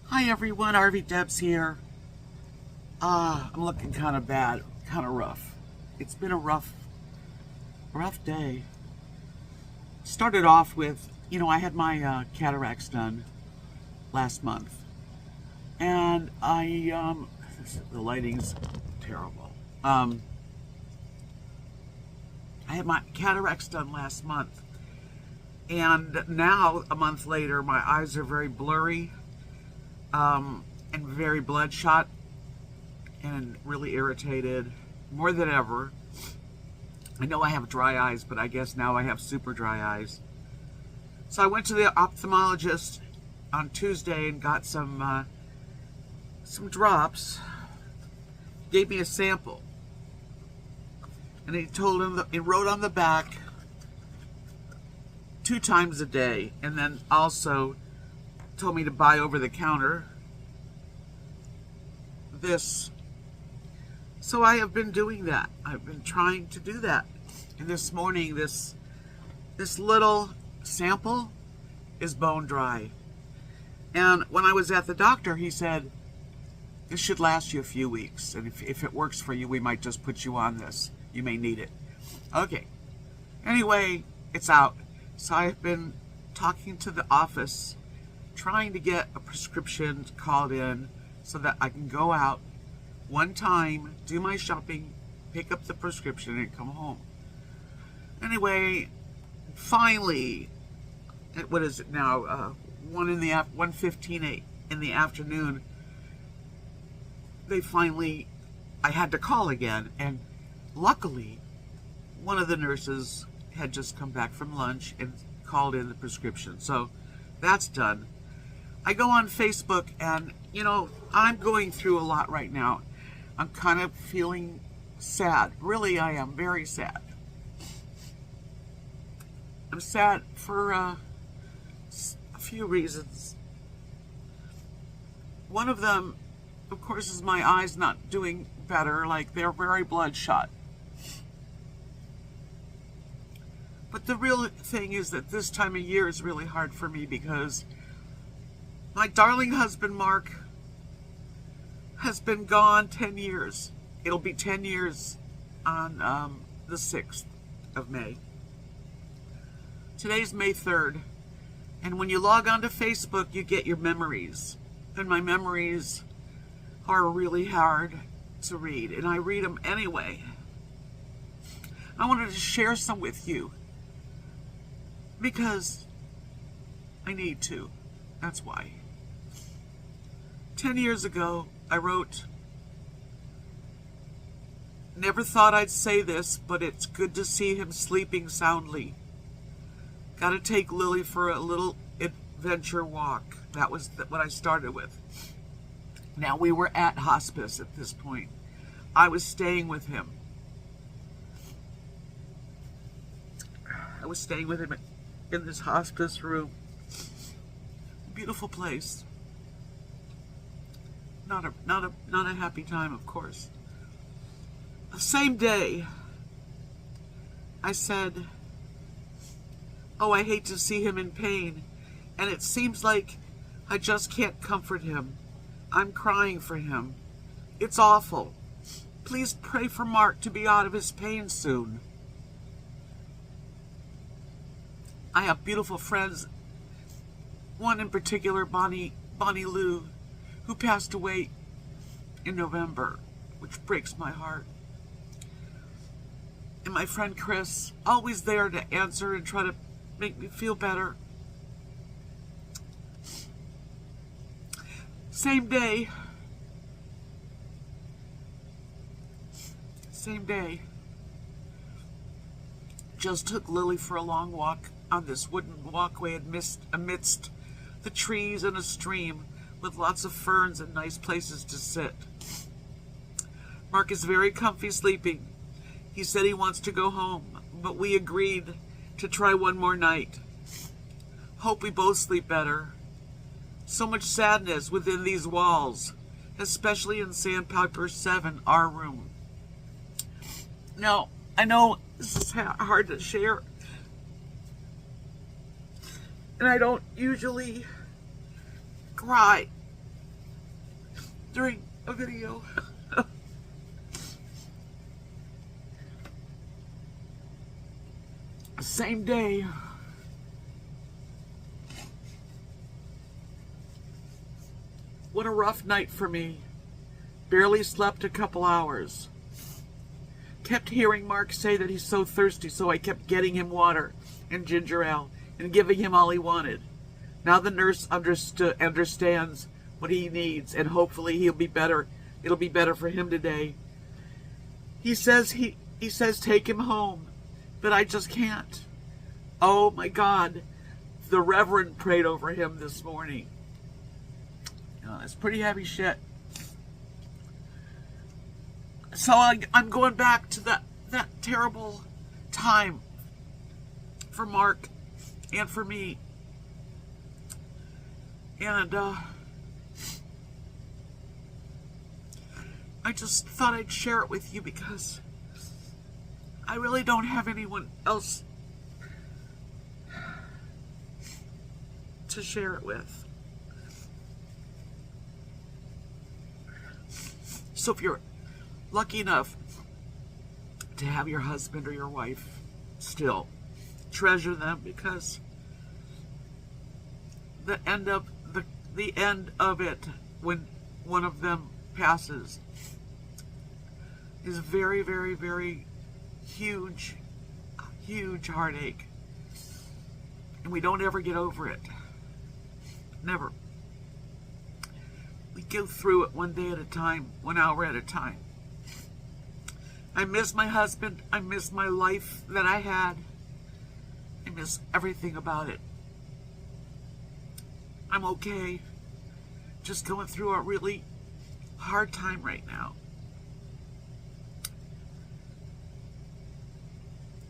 Hi everyone, Debs here. I'm looking kind of bad, kind of rough. It's been a rough day. Started off with, I had my cataracts done last month, and the lighting's terrible. I had my cataracts done last month, and now a month later, my eyes are very blurry. And very bloodshot and really irritated, more than ever. I know I have dry eyes, but I guess now I have super dry eyes. So I went to the ophthalmologist on Tuesday and got some drops. Gave me a sample, and he wrote on the back 2 times a day, and then also told me to buy over the counter this. So I have been doing that. I've been trying to do that. And this morning, this little sample is bone dry. And when I was at the doctor, he said, this should last you a few weeks. And if it works for you, we might just put you on this. You may need it. Okay. Anyway, it's out. So I've been talking to the office, trying to get a prescription called in so that I can go out one time, do my shopping, pick up the prescription, and come home. Anyway, finally, what is it now? 1:15 in the afternoon. I had to call again, and luckily, one of the nurses had just come back from lunch and called in the prescription. So that's done. I go on Facebook, and I'm going through a lot right now. I'm kind of feeling sad. Really, I am very sad. I'm sad for a few reasons. One of them, of course, is my eyes not doing better. Like, they're very bloodshot. But the real thing is that this time of year is really hard for me because my darling husband, Mark, has been gone 10 years. It'll be 10 years on the 6th of May. Today's May 3rd. And when you log onto Facebook, you get your memories. And my memories are really hard to read. And I read them anyway. I wanted to share some with you because I need to. That's why. 10 years ago, I wrote, "Never thought I'd say this, but it's good to see him sleeping soundly. Gotta take Lily for a little adventure walk." That was what I started with. Now, we were at hospice at this point. I was staying with him. I was staying with him in this hospice room. Beautiful place. Not a happy time, of course. The same day, I said, "Oh, I hate to see him in pain, and it seems like I just can't comfort him. I'm crying for him. It's awful. Please pray for Mark to be out of his pain soon." I have beautiful friends. One in particular, Bonnie Lou, who passed away in November, which breaks my heart. And my friend Chris, always there to answer and try to make me feel better. Same day, just took Lily for a long walk on this wooden walkway amidst the trees and a stream with lots of ferns and nice places to sit. Mark is very comfy sleeping. He said he wants to go home, but we agreed to try one more night. Hope we both sleep better. So much sadness within these walls, especially in Sandpiper 7, our room. Now, I know this is hard to share, and I don't usually cry during a video. Same day. What a rough night for me. Barely slept a couple hours. Kept hearing Mark say that he's so thirsty, so I kept getting him water and ginger ale and giving him all he wanted. Now the nurse understands what he needs, and hopefully he'll be better. It'll be better for him today. He says take him home, but I just can't. Oh my God. The Reverend prayed over him this morning. It's pretty heavy shit. So I'm going back to that terrible time for Mark and for me. And I just thought I'd share it with you because I really don't have anyone else to share it with. So if you're lucky enough to have your husband or your wife still, treasure them, because the end of it, when one of them passes, is very, very, very huge heartache, and we don't ever get over it. Never. We go through it one day at a time, 1 hour at a time. I miss my husband. I miss my life that I had. I miss everything about it. I'm okay. Just going through a really hard time right now.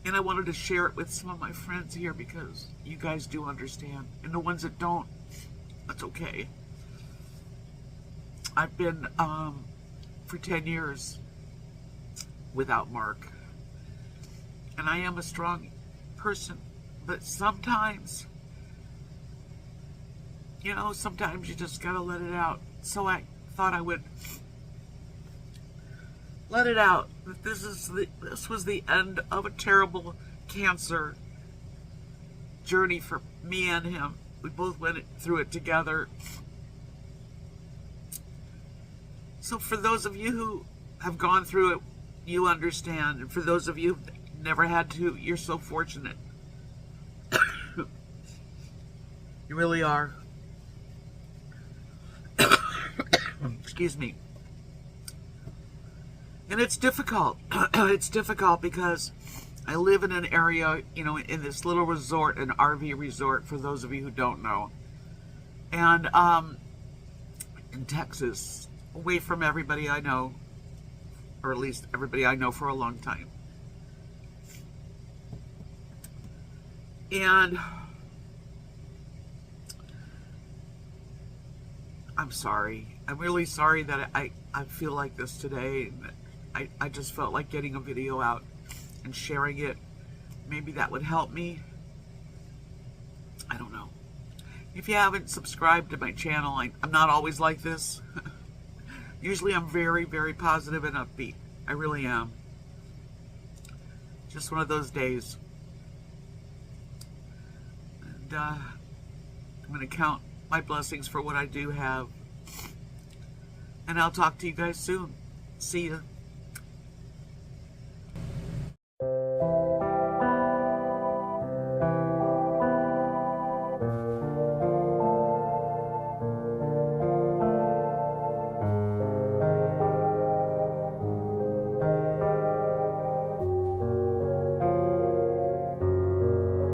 And I wanted to share it with some of my friends here because you guys do understand. And the ones that don't, that's okay. I've been for 10 years without Mark. And I am a strong person. But sometimes, sometimes you just gotta let it out. So I thought I would let it out. This was the end of a terrible cancer journey for me and him. We both went through it together. So for those of you who have gone through it, you understand. And for those of you who've never had to, you're so fortunate. You really are. Excuse me. And it's difficult. It's difficult because I live in an area, in this little resort, an RV resort, for those of you who don't know. And in Texas, away from everybody I know, or at least everybody I know for a long time. And I'm sorry. I'm really sorry that I feel like this today. I just felt like getting a video out and sharing it. Maybe that would help me. I don't know. If you haven't subscribed to my channel, I'm not always like this. Usually I'm very, very positive and upbeat. I really am. Just one of those days. And I'm going to count my blessings for what I do have. And I'll talk to you guys soon. See you.